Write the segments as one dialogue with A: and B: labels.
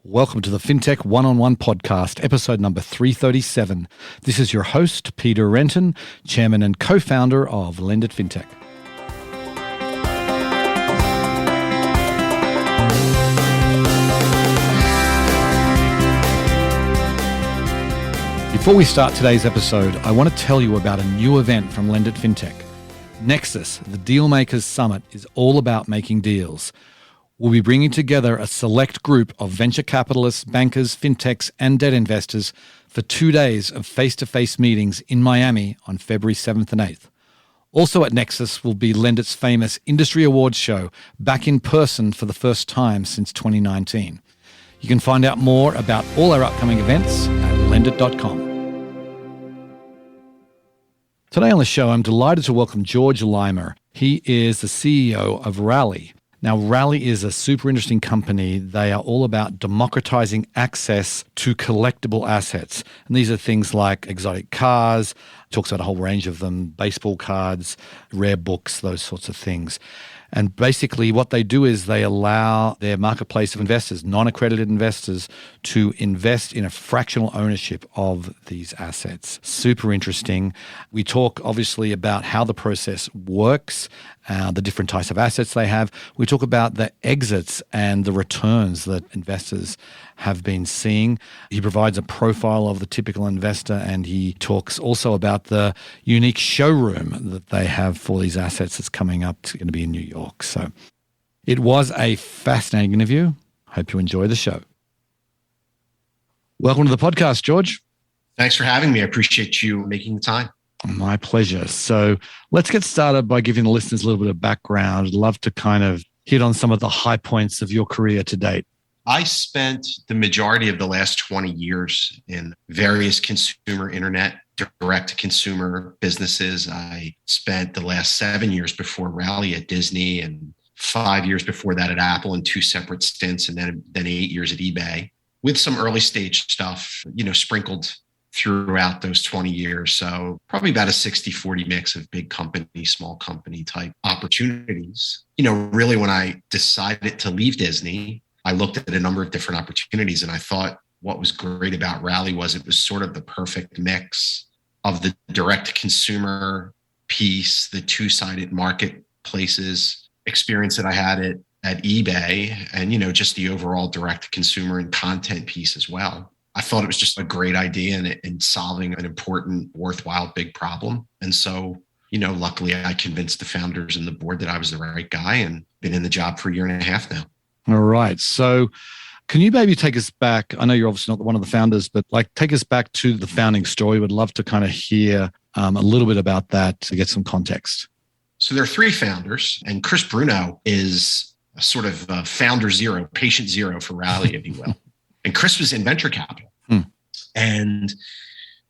A: Welcome to the Fintech One-on-One podcast, episode number 337. This is your host, Peter Renton, chairman and co-founder of Lendit Fintech. Before we start today's episode, I want to tell you about a new event from Lendit Fintech. Nexus, the Dealmakers Summit, is all about making deals. We'll be bringing together a select group of venture capitalists, bankers, fintechs, and debt investors for 2 days of face-to-face meetings in Miami on February 7th and 8th. Also at Nexus will be Lendit's famous Industry Awards show, back in person for the first time since 2019. You can find out more about all our upcoming events at lendit.com. Today on the show, I'm delighted to welcome George Leimer. He is the CEO of Rally. Now, Rally is a super interesting company. They are all about democratizing access to collectible assets. And these are things like exotic cars, talks about a whole range of them, baseball cards, rare books, those sorts of things. And basically what they do is they allow their marketplace of investors, non-accredited investors, to invest in a fractional ownership of these assets. Super interesting. We talk obviously about how the process works, the different types of assets they have. We talk about the exits and the returns that investors have been seeing. He provides a profile of the typical investor, and he talks also about the unique showroom that they have for these assets that's coming up. It's going to be in New York. So it was a fascinating interview. Hope you enjoy the show. Welcome to the podcast, George.
B: Thanks for having me. I appreciate you making the time.
A: My pleasure. So let's get started by giving the listeners a little bit of background. I'd love to kind of hit on some of the high points of your career to date.
B: I spent the majority of the last 20 years in various consumer internet, direct-to-consumer businesses. I spent the last 7 years before Rally at Disney and 5 years before that at Apple in 2 separate stints, and then 8 years at eBay with some early stage stuff, sprinkled throughout those 20 years. So probably about a 60-40 mix of big company, small company type opportunities. Really when I decided to leave Disney, I looked at a number of different opportunities, and I thought what was great about Rally was it was sort of the perfect mix of the direct-to-consumer piece, the two-sided marketplaces experience that I had at eBay, and just the overall direct-to-consumer and content piece as well. I thought it was just a great idea in solving an important, worthwhile, big problem. And so, luckily I convinced the founders and the board that I was the right guy, and been in the job for 1.5 years now.
A: All right. So can you maybe take us back? I know you're obviously not one of the founders, but take us back to the founding story. Would love to kind of hear a little bit about that to get some context.
B: So there are 3 founders, and Chris Bruno is a sort of founder zero, patient zero for Rally, if you will. And Chris was in venture capital. And,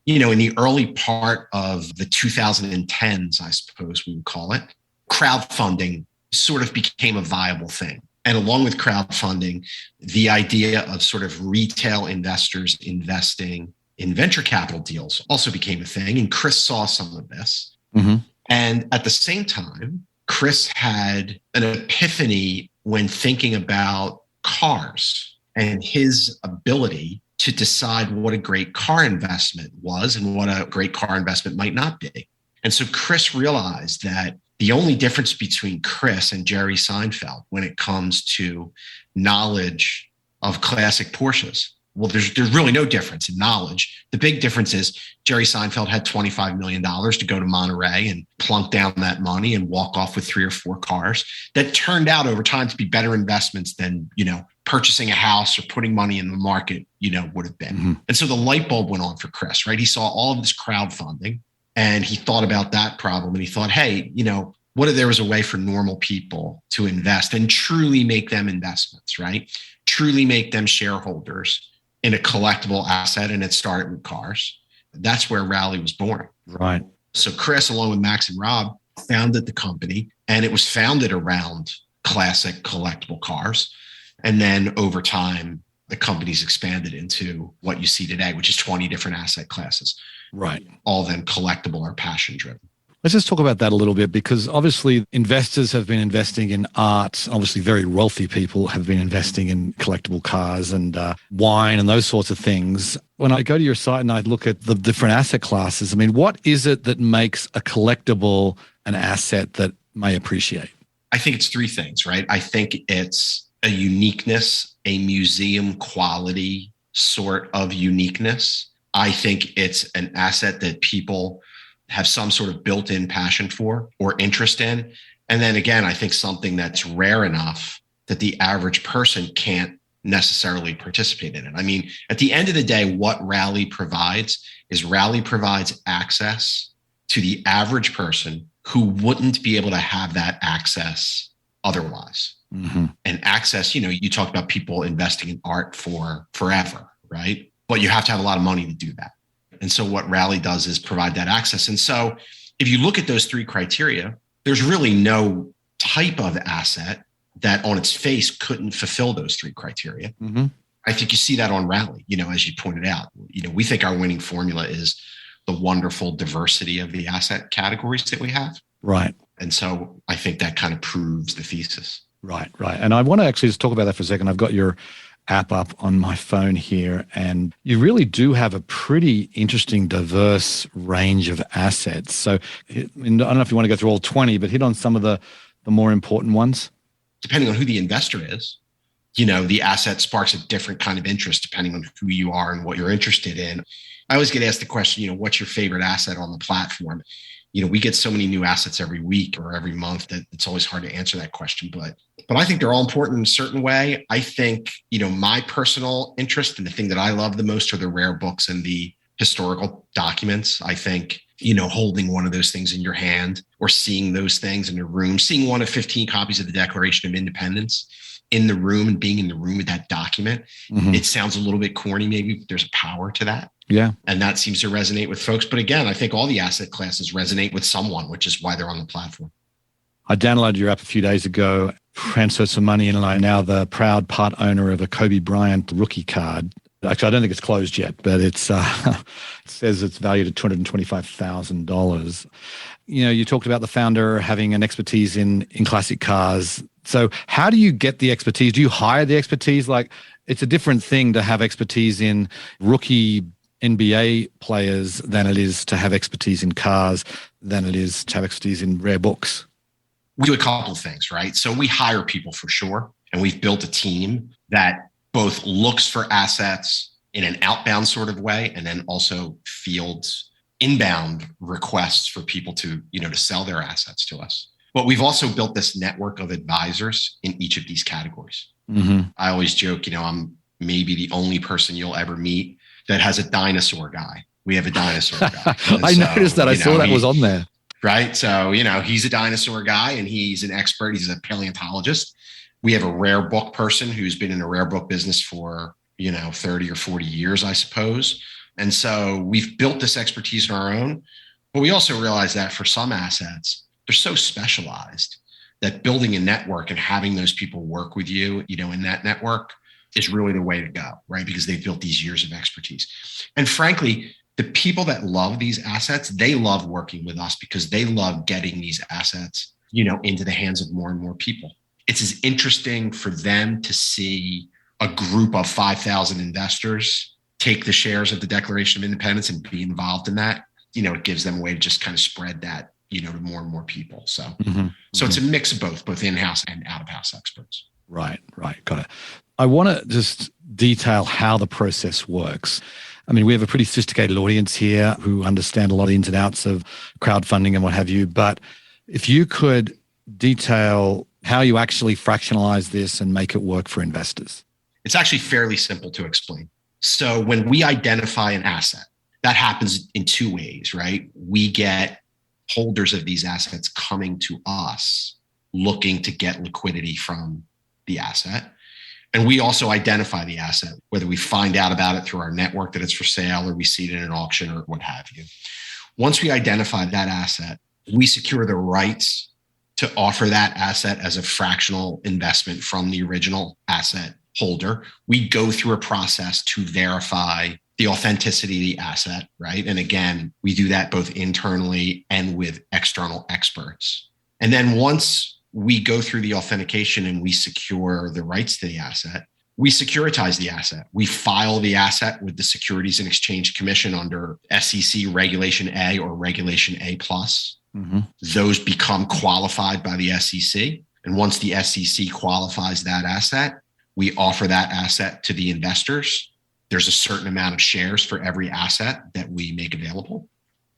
B: in the early part of the 2010s, I suppose we would call it, crowdfunding sort of became a viable thing. And along with crowdfunding, the idea of sort of retail investors investing in venture capital deals also became a thing. And Chris saw some of this. Mm-hmm. And at the same time, Chris had an epiphany when thinking about cars and his ability to decide what a great car investment was and what a great car investment might not be. And so Chris realized that the only difference between Chris and Jerry Seinfeld when it comes to knowledge of classic Porsches, well, there's really no difference in knowledge. The big difference is Jerry Seinfeld had $25 million to go to Monterey and plunk down that money and walk off with 3 or 4 cars that turned out over time to be better investments than, purchasing a house or putting money in the market, would have been. Mm-hmm. And so the light bulb went on for Chris, right? He saw all of this crowdfunding, and he thought about that problem, and he thought, hey, what if there was a way for normal people to invest and truly make them investments, right? Truly make them shareholders in a collectible asset, and it started with cars. That's where Rally was born.
A: Right.
B: So Chris, along with Max and Rob, founded the company, and it was founded around classic collectible cars. And then over time, the company's expanded into what you see today, which is 20 different asset classes.
A: Right.
B: All of them collectible or passion driven.
A: Let's just talk about that a little bit, because obviously investors have been investing in art. Obviously, very wealthy people have been investing in collectible cars and wine and those sorts of things. When I go to your site and I look at the different asset classes, I mean, what is it that makes a collectible an asset that may appreciate?
B: I think it's three things, right? I think it's a uniqueness, a museum quality sort of uniqueness. I think it's an asset that people have some sort of built-in passion for or interest in. And then again, I think something that's rare enough that the average person can't necessarily participate in it. I mean, at the end of the day, what Rally provides access to the average person who wouldn't be able to have that access otherwise. Mm-hmm. And access, you talk about people investing in art for forever, right? But you have to have a lot of money to do that. And so what Rally does is provide that access. And so if you look at those three criteria, there's really no type of asset that on its face couldn't fulfill those three criteria. Mm-hmm. I think you see that on Rally, as you pointed out. We think our winning formula is the wonderful diversity of the asset categories that we have.
A: Right.
B: And so I think that kind of proves the thesis.
A: Right. And I want to actually just talk about that for a second. I've got your app up on my phone here, and you really do have a pretty interesting, diverse range of assets. So I don't know if you want to go through all 20, but hit on some of the more important ones.
B: Depending on who the investor is, the asset sparks a different kind of interest depending on who you are and what you're interested in. I always get asked the question, what's your favorite asset on the platform? We get so many new assets every week or every month that it's always hard to answer that question. But I think they're all important in a certain way. I think, my personal interest and the thing that I love the most are the rare books and the historical documents. I think, holding one of those things in your hand or seeing those things in a room, seeing one of 15 copies of the Declaration of Independence in the room and being in the room with that document, mm-hmm. It sounds a little bit corny, maybe, but there's a power to that.
A: Yeah.
B: And that seems to resonate with folks. But again, I think all the asset classes resonate with someone, which is why they're on the platform.
A: I downloaded your app a few days ago, transferred some money in, and I'm now the proud part owner of a Kobe Bryant rookie card. Actually, I don't think it's closed yet, but it's it says it's valued at $225,000. You talked about the founder having an expertise in classic cars. So how do you get the expertise? Do you hire the expertise? Like, it's a different thing to have expertise in rookie NBA players than it is to have expertise in cars, than it is to have expertise in rare books.
B: We do a couple of things, right? So we hire people for sure. And we've built a team that both looks for assets in an outbound sort of way and then also fields inbound requests for people to sell their assets to us. But we've also built this network of advisors in each of these categories. Mm-hmm. I always joke, I'm maybe the only person you'll ever meet that has a dinosaur guy. We have a dinosaur guy.
A: I noticed that. I saw that was on there.
B: Right. So, he's a dinosaur guy and he's an expert. He's a paleontologist. We have a rare book person who's been in a rare book business for, 30 or 40 years, I suppose. And so we've built this expertise on our own. But we also realize that for some assets, they're so specialized that building a network and having those people work with you, in that network is really the way to go, right? Because they've built these years of expertise. And frankly, the people that love these assets, they love working with us because they love getting these assets, into the hands of more and more people. It's as interesting for them to see a group of 5,000 investors take the shares of the Declaration of Independence and be involved in that. It gives them a way to just kind of spread that, to more and more people. So, mm-hmm. So it's a mix of both in-house and out-of-house experts.
A: Right. Got it. I want to just detail how the process works. I mean, we have a pretty sophisticated audience here who understand a lot of the ins and outs of crowdfunding and what have you. But if you could detail how you actually fractionalize this and make it work for investors.
B: It's actually fairly simple to explain. So when we identify an asset, that happens in two ways, right? We get holders of these assets coming to us looking to get liquidity from the asset. And we also identify the asset, whether we find out about it through our network that it's for sale or we see it in an auction or what have you. Once we identify that asset, we secure the rights to offer that asset as a fractional investment from the original asset holder, we go through a process to verify the authenticity of the asset, right? And again, we do that both internally and with external experts. And then once we go through the authentication and we secure the rights to the asset, we securitize the asset. We file the asset with the Securities and Exchange Commission under SEC Regulation A or Regulation A+. Mm-hmm. Those become qualified by the SEC. And once the SEC qualifies that asset, we offer that asset to the investors. There's a certain amount of shares for every asset that we make available.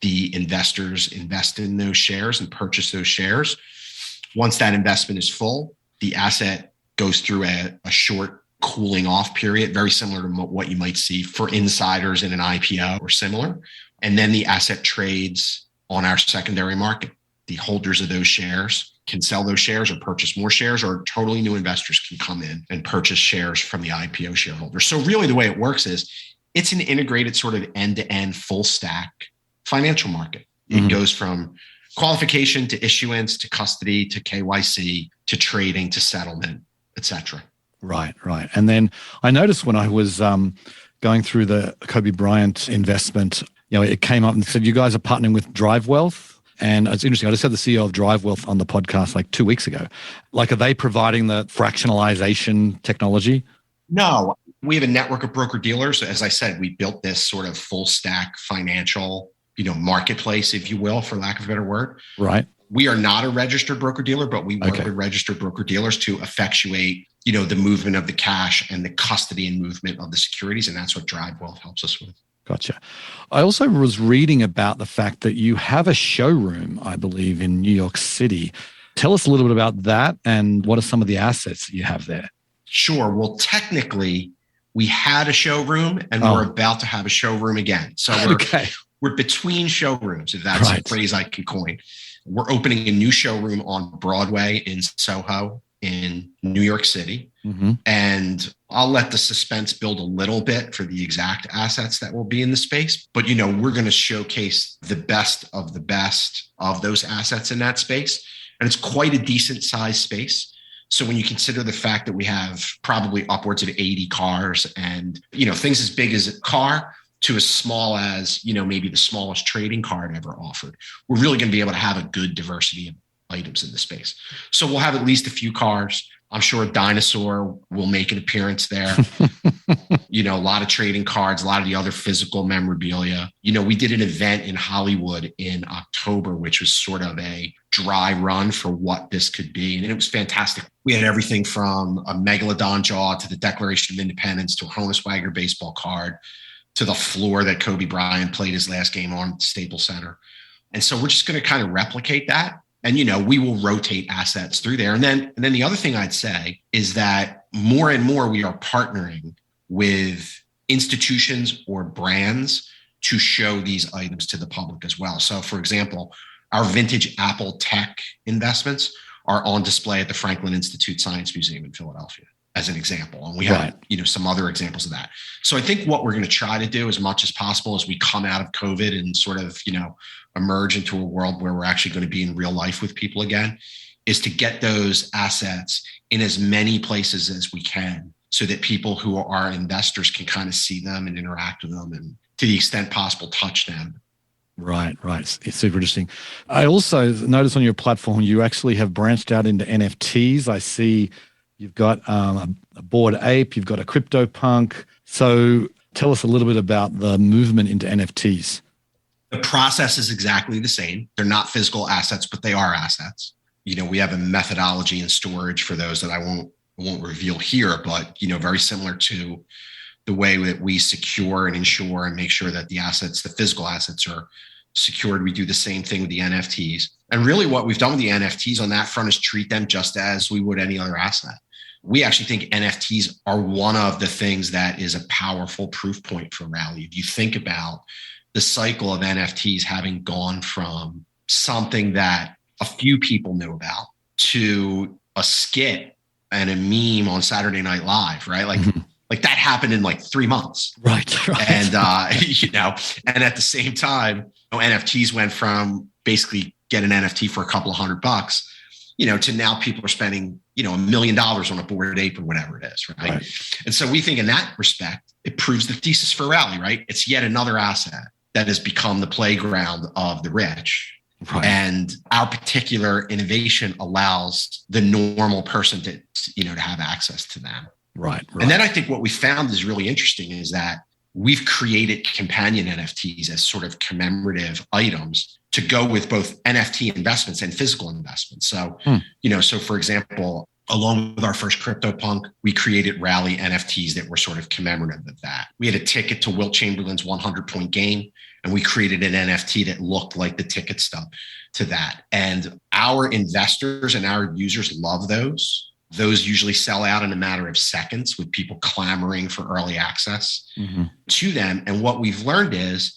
B: The investors invest in those shares and purchase those shares. Once that investment is full, the asset goes through a short cooling off period, very similar to what you might see for insiders in an IPO or similar. And then the asset trades on our secondary market. The holders of those shares can sell those shares or purchase more shares, or totally new investors can come in and purchase shares from the IPO shareholders. So really the way it works is it's an integrated sort of end-to-end full stack financial market. It goes from qualification to issuance to custody to KYC to trading to settlement, et cetera.
A: Right. And then I noticed when I was going through the Kobe Bryant investment, it came up and said, you guys are partnering with Drive Wealth. And it's interesting. I just had the CEO of Drive Wealth on the podcast like 2 weeks ago. Like, are they providing the fractionalization technology?
B: No, we have a network of broker dealers. As I said, we built this sort of full stack financial, marketplace, if you will, for lack of a better word.
A: Right.
B: We are not a registered broker dealer, but we work with registered broker dealers to effectuate, the movement of the cash and the custody and movement of the securities. And that's what Drive Wealth helps us with.
A: Gotcha. I also was reading about the fact that you have a showroom, I believe, in New York City. Tell us a little bit about that and what are some of the assets that you have there?
B: Sure. Well, technically, we had a showroom and we're about to have a showroom again. So we're between showrooms, if that's a phrase I can coin. We're opening a new showroom on Broadway in Soho in New York City. Mm-hmm. And I'll let the suspense build a little bit for the exact assets that will be in the space. But, we're going to showcase the best of those assets in that space. And it's quite a decent size space. So when you consider the fact that we have probably upwards of 80 cars and, things as big as a car to as small as, maybe the smallest trading card ever offered, we're really going to be able to have a good diversity of items in the space. So we'll have at least a few cars. I'm sure a dinosaur will make an appearance there. A lot of trading cards, a lot of the other physical memorabilia. We did an event in Hollywood in October, which was sort of a dry run for what this could be. And it was fantastic. We had everything from a Megalodon jaw to the Declaration of Independence to a Honus Wagner baseball card to the floor that Kobe Bryant played his last game on at Staples Center. And so we're just going to kind of replicate that. And, we will rotate assets through there. And then the other thing I'd say is that more and more we are partnering with institutions or brands to show these items to the public as well. So, for example, our vintage Apple tech investments are on display at the Franklin Institute Science Museum in Philadelphia, as an example. And we have, some other examples of that. So I think what we're going to try to do as much as possible as we come out of COVID and sort of, emerge into a world where we're actually going to be in real life with people again, is to get those assets in as many places as we can so that people who are investors can kind of see them and interact with them and, to the extent possible, touch them.
A: Right. It's super interesting. I also noticed on your platform, you actually have branched out into NFTs. I see you've got a Bored Ape, you've got a CryptoPunk. So tell us a little bit about the movement into NFTs.
B: The process is exactly the same. They're not physical assets, but they are assets. We have a methodology and storage for those that I won't reveal here, but, very similar to the way that we secure and ensure and make sure that the physical assets are secured. We do the same thing with the NFTs. And really what we've done with the NFTs on that front is treat them just as we would any other asset. We actually think NFTs are one of the things that is a powerful proof point for Rally. If you think about the cycle of NFTs having gone from something that a few people knew about to a skit and a meme on Saturday Night Live, right? Like that happened in like 3 months.
A: Right.
B: And, and at the same time, NFTs went from basically get an NFT for a couple of $100, to now people are spending, $1 million on a Bored Ape or whatever it is, right? And so we think in that respect, it proves the thesis for Rally, right? It's yet another asset that has become the playground of the rich. Right. And our particular innovation allows the normal person to have access to them.
A: Right.
B: And then I think what we found is really interesting is that we've created companion NFTs as sort of commemorative items to go with both NFT investments and physical investments. So, so for example, along with our first CryptoPunk, we created Rally NFTs that were sort of commemorative of that. We had a ticket to Wilt Chamberlain's 100-point game, and we created an NFT that looked like the ticket stub to that. And our investors and our users love those. Those usually sell out in a matter of seconds with people clamoring for early access to them. And what we've learned is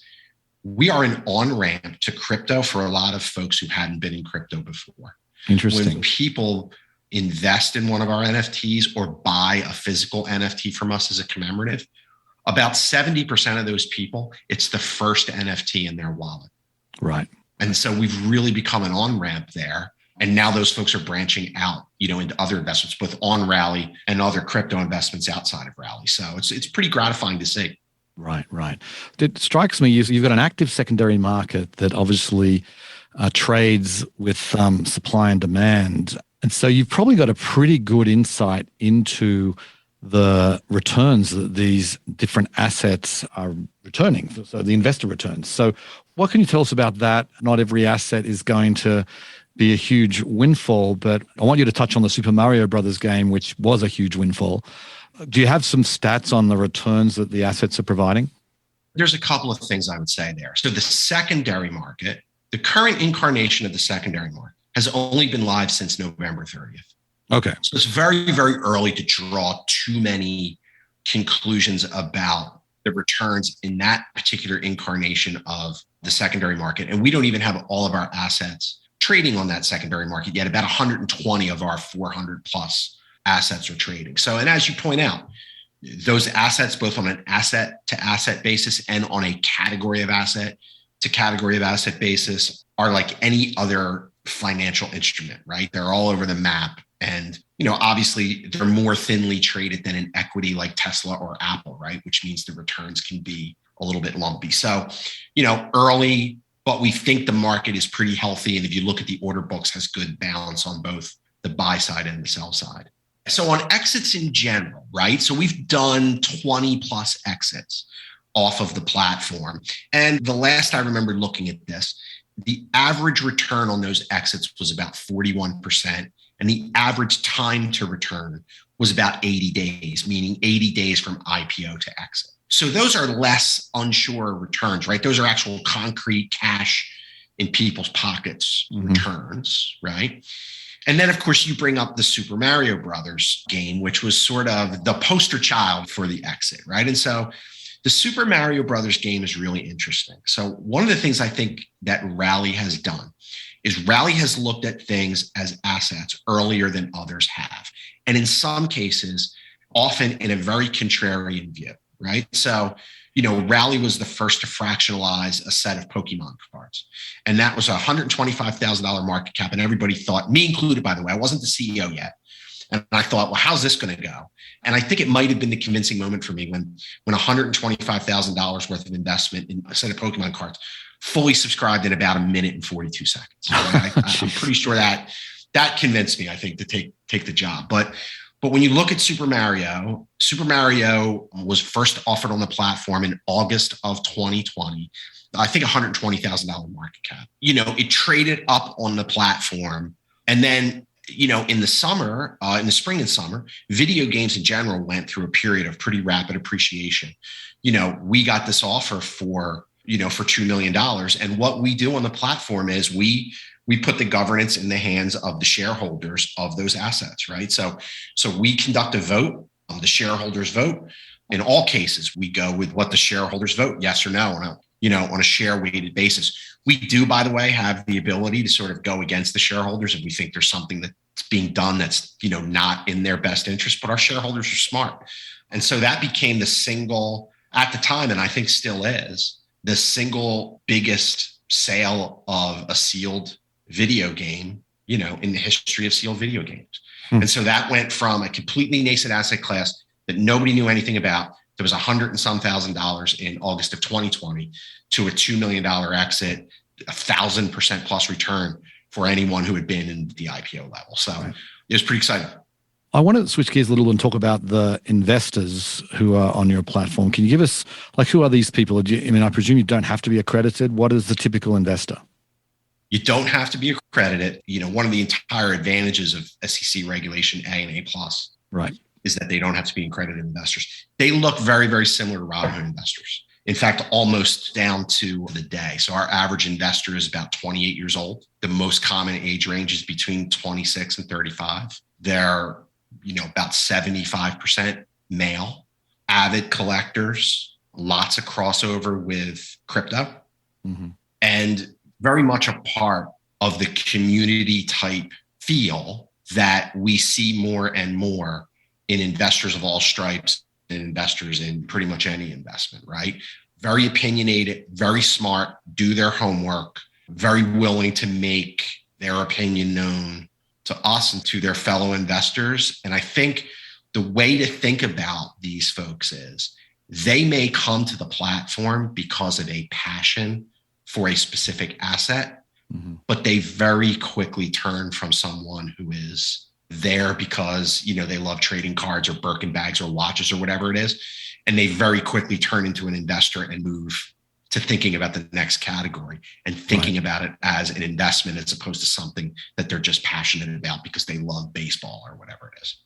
B: we are an on-ramp to crypto for a lot of folks who hadn't been in crypto before.
A: Interesting.
B: When people invest in one of our NFTs or buy a physical NFT from us as a commemorative, about 70% of those people, it's the first NFT in their wallet.
A: Right.
B: And so we've really become an on-ramp there. And now those folks are branching out, into other investments, both on Rally and other crypto investments outside of Rally. So it's pretty gratifying to see.
A: Right. It strikes me you've got an active secondary market that obviously trades with supply and demand. And so you've probably got a pretty good insight into the returns that these different assets are returning, so the investor returns. So what can you tell us about that? Not every asset is going to be a huge windfall, but I want you to touch on the Super Mario Brothers game, which was a huge windfall. Do you have some stats on the returns that the assets are providing?
B: There's a couple of things I would say there. So the secondary market, the current incarnation of the secondary market has only been live since November 30th.
A: Okay.
B: So it's very, very early to draw too many conclusions about the returns in that particular incarnation of the secondary market. And we don't even have all of our assets trading on that secondary market yet. About 120 of our 400 plus assets are trading. So, and as you point out, those assets, both on an asset to asset basis and on a category of asset to category of asset basis, are like any other financial instrument, right? They're all over the map. And, obviously they're more thinly traded than an equity like Tesla or Apple, right? Which means the returns can be a little bit lumpy. So, early, but we think the market is pretty healthy. And if you look at the order books, has good balance on both the buy side and the sell side. So on exits in general, right? So we've done 20 plus exits off of the platform. And the last I remember looking at this, the average return on those exits was about 41%. And the average time to return was about 80 days, meaning 80 days from IPO to exit. So those are less unsure returns, right? Those are actual concrete cash in people's pockets returns, right? And then, of course, you bring up the Super Mario Brothers game, which was sort of the poster child for the exit, right? And so the Super Mario Brothers game is really interesting. So one of the things I think that Rally has done is Rally has looked at things as assets earlier than others have. And in some cases, often in a very contrarian view, right? So, Rally was the first to fractionalize a set of Pokemon cards. And that was a $125,000 market cap. And everybody thought, me included, by the way, I wasn't the CEO yet. And I thought, well, how's this going to go? And I think it might have been the convincing moment for me when $125,000 worth of investment in a set of Pokemon cards fully subscribed in about a minute and 42 seconds. So I'm pretty sure that convinced me, I think, to take the job. But when you look at Super Mario was first offered on the platform in August of 2020. I think $120,000 market cap. It traded up on the platform. And then, in the spring and summer, video games in general went through a period of pretty rapid appreciation. We got this offer for $2 million. And what we do on the platform is we put the governance in the hands of the shareholders of those assets, right? So we conduct a vote, the shareholders vote. In all cases, we go with what the shareholders vote, yes or no, on a share weighted basis. We do, by the way, have the ability to sort of go against the shareholders if we think there's something that's being done that's, not in their best interest, but our shareholders are smart. And so that became the single, at the time, and I think still is, the single biggest sale of a sealed video game in the history of sealed video games.
A: Hmm.
B: And so that went from a completely nascent asset class that nobody knew anything about. There was $100 and some thousand in August of 2020 to a $2 million exit, 1,000% plus return for anyone who had been in the IPO level. So It was pretty exciting.
A: I want to switch gears a little and talk about the investors who are on your platform. Can you give us, who are these people? I presume you don't have to be accredited. What is the typical investor?
B: You don't have to be accredited. One of the entire advantages of SEC regulation A and A plus,
A: right,
B: is that they don't have to be accredited investors. They look very, very similar to Robinhood investors. In fact, almost down to the day. So our average investor is about 28 years old. The most common age range is between 26 and 35. They're, about 75% male, avid collectors, lots of crossover with crypto, and very much a part of the community type feel that we see more and more in investors of all stripes and investors in pretty much any investment, right? Very opinionated, very smart, do their homework, very willing to make their opinion known to us and to their fellow investors. And I think the way to think about these folks is they may come to the platform because of a passion for a specific asset, but they very quickly turn from someone who is there because, they love trading cards or Birkin bags or watches or whatever it is. And they very quickly turn into an investor and move to thinking about the next category and thinking about it as an investment as opposed to something that they're just passionate about because they love baseball or whatever it is.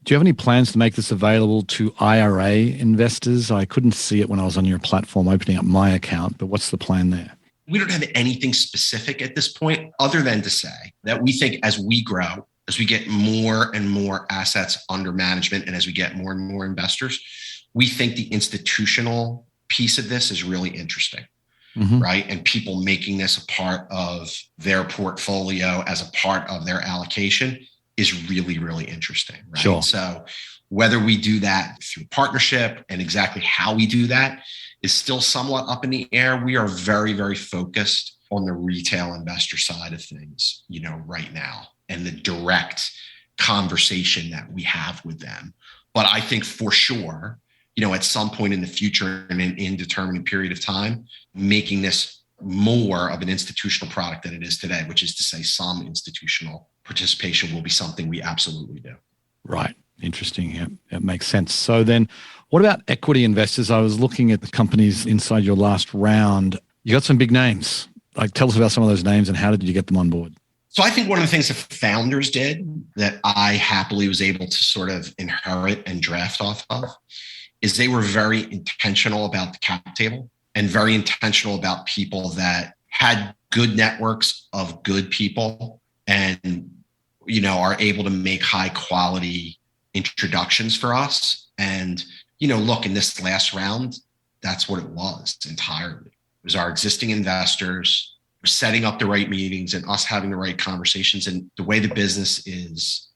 A: Do you have any plans to make this available to IRA investors? I couldn't see it when I was on your platform opening up my account, but what's the plan there?
B: We don't have anything specific at this point other than to say that we think as we grow, as we get more and more assets under management, and as we get more and more investors, we think the institutional piece of this is really interesting, right? And people making this a part of their portfolio as a part of their allocation is really, really interesting, right?
A: Sure.
B: So whether we do that through partnership and exactly how we do that is still somewhat up in the air. We are very, very focused on the retail investor side of things, right now, and the direct conversation that we have with them. But I think for sure, at some point in the future and in an indeterminate period of time, making this more of an institutional product than it is today, which is to say some institutional participation will be something we absolutely do. Right.
A: Interesting. Yeah, it makes sense. So then what about equity investors? I was looking at the companies inside your last round. You got some big names. Tell us about some of those names and how did you get them on board?
B: So I think one of the things the founders did that I happily was able to sort of inherit and draft off of is they were very intentional about the cap table and very intentional about people that had good networks of good people and, are able to make high quality introductions for us. And, look, in this last round, that's what it was entirely. It was our existing investors setting up the right meetings and us having the right conversations. And the way the business is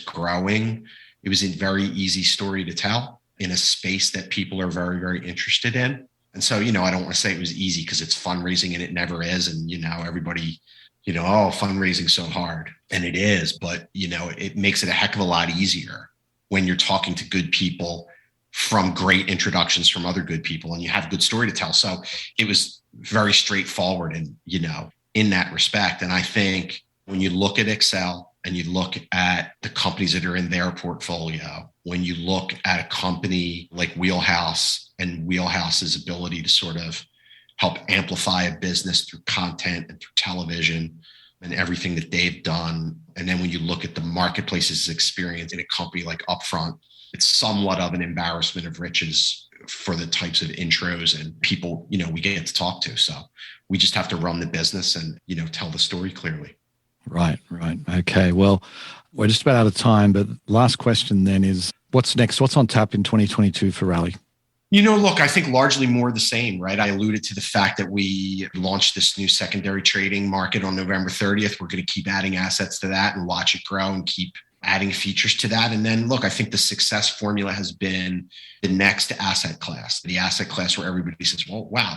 B: growing, it was a very easy story to tell in a space that people are very, very interested in. And so, I don't want to say it was easy because it's fundraising and it never is. And, everybody, fundraising so hard. And it is, but, it makes it a heck of a lot easier when you're talking to good people from great introductions from other good people and you have a good story to tell. So it was very straightforward and, in that respect. And I think when you look at Excel and you look at the companies that are in their portfolio, when you look at a company like Wheelhouse and Wheelhouse's ability to sort of help amplify a business through content and through television and everything that they've done. And then when you look at the marketplace's experience in a company like Upfront, it's somewhat of an embarrassment of riches for the types of intros and people, we get to talk to. So we just have to run the business and, tell the story clearly.
A: Right. Okay. Well, we're just about out of time, but last question then is what's next? What's on tap in 2022 for Rally?
B: Look, I think largely more the same, right? I alluded to the fact that we launched this new secondary trading market on November 30th. We're going to keep adding assets to that and watch it grow and keep adding features to that. And then look, I think the success formula has been the next asset class, the asset class where everybody says, well, wow,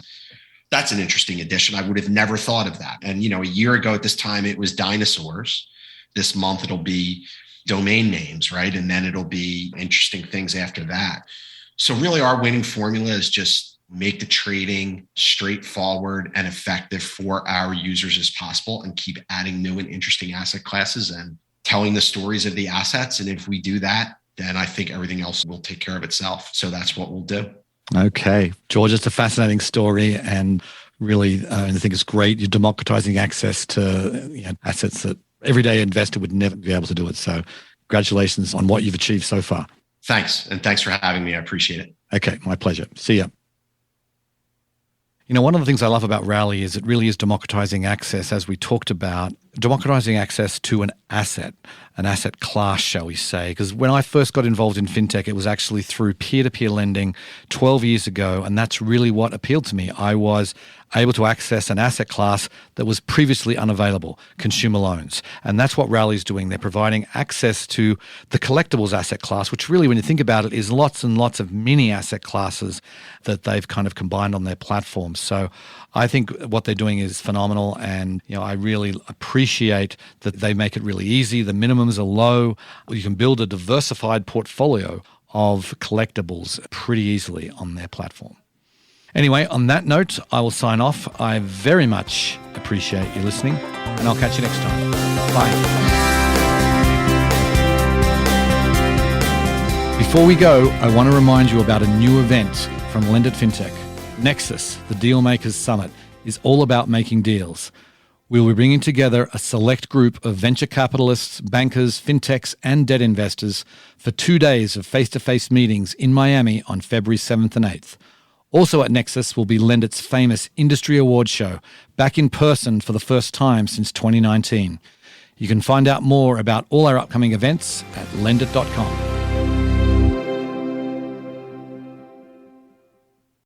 B: that's an interesting addition. I would have never thought of that. And, a year ago at this time, it was dinosaurs. This month, it'll be domain names, right? And then it'll be interesting things after that. So really our winning formula is just make the trading straightforward and effective for our users as possible and keep adding new and interesting asset classes and telling the stories of the assets. And if we do that, then I think everything else will take care of itself. So that's what we'll do.
A: Okay. George, it's a fascinating story, and really, I think it's great. You're democratizing access to assets that everyday investor would never be able to do it. So congratulations on what you've achieved so far.
B: Thanks. And thanks for having me. I appreciate it.
A: Okay. My pleasure. See ya. One of the things I love about Rally is it really is democratizing access, as we talked about, democratizing access to an asset class, shall we say. Because when I first got involved in fintech, it was actually through peer-to-peer lending 12 years ago. And that's really what appealed to me. I was able to access an asset class that was previously unavailable, consumer loans. And that's what Rally's doing. They're providing access to the collectibles asset class, which really, when you think about it, is lots and lots of mini asset classes that they've kind of combined on their platform. So I think what they're doing is phenomenal. And, I really appreciate that they make it really easy. The minimums are low. You can build a diversified portfolio of collectibles pretty easily on their platform. Anyway, on that note, I will sign off. I very much appreciate you listening, and I'll catch you next time. Bye. Before we go, I want to remind you about a new event from Lend Fintech. Nexus, the Dealmakers Summit, is all about making deals. We'll be bringing together a select group of venture capitalists, bankers, fintechs, and debt investors for 2 days of face-to-face meetings in Miami on February 7th and 8th. Also at Nexus will be Lendit's famous Industry Awards show, back in person for the first time since 2019. You can find out more about all our upcoming events at lendit.com.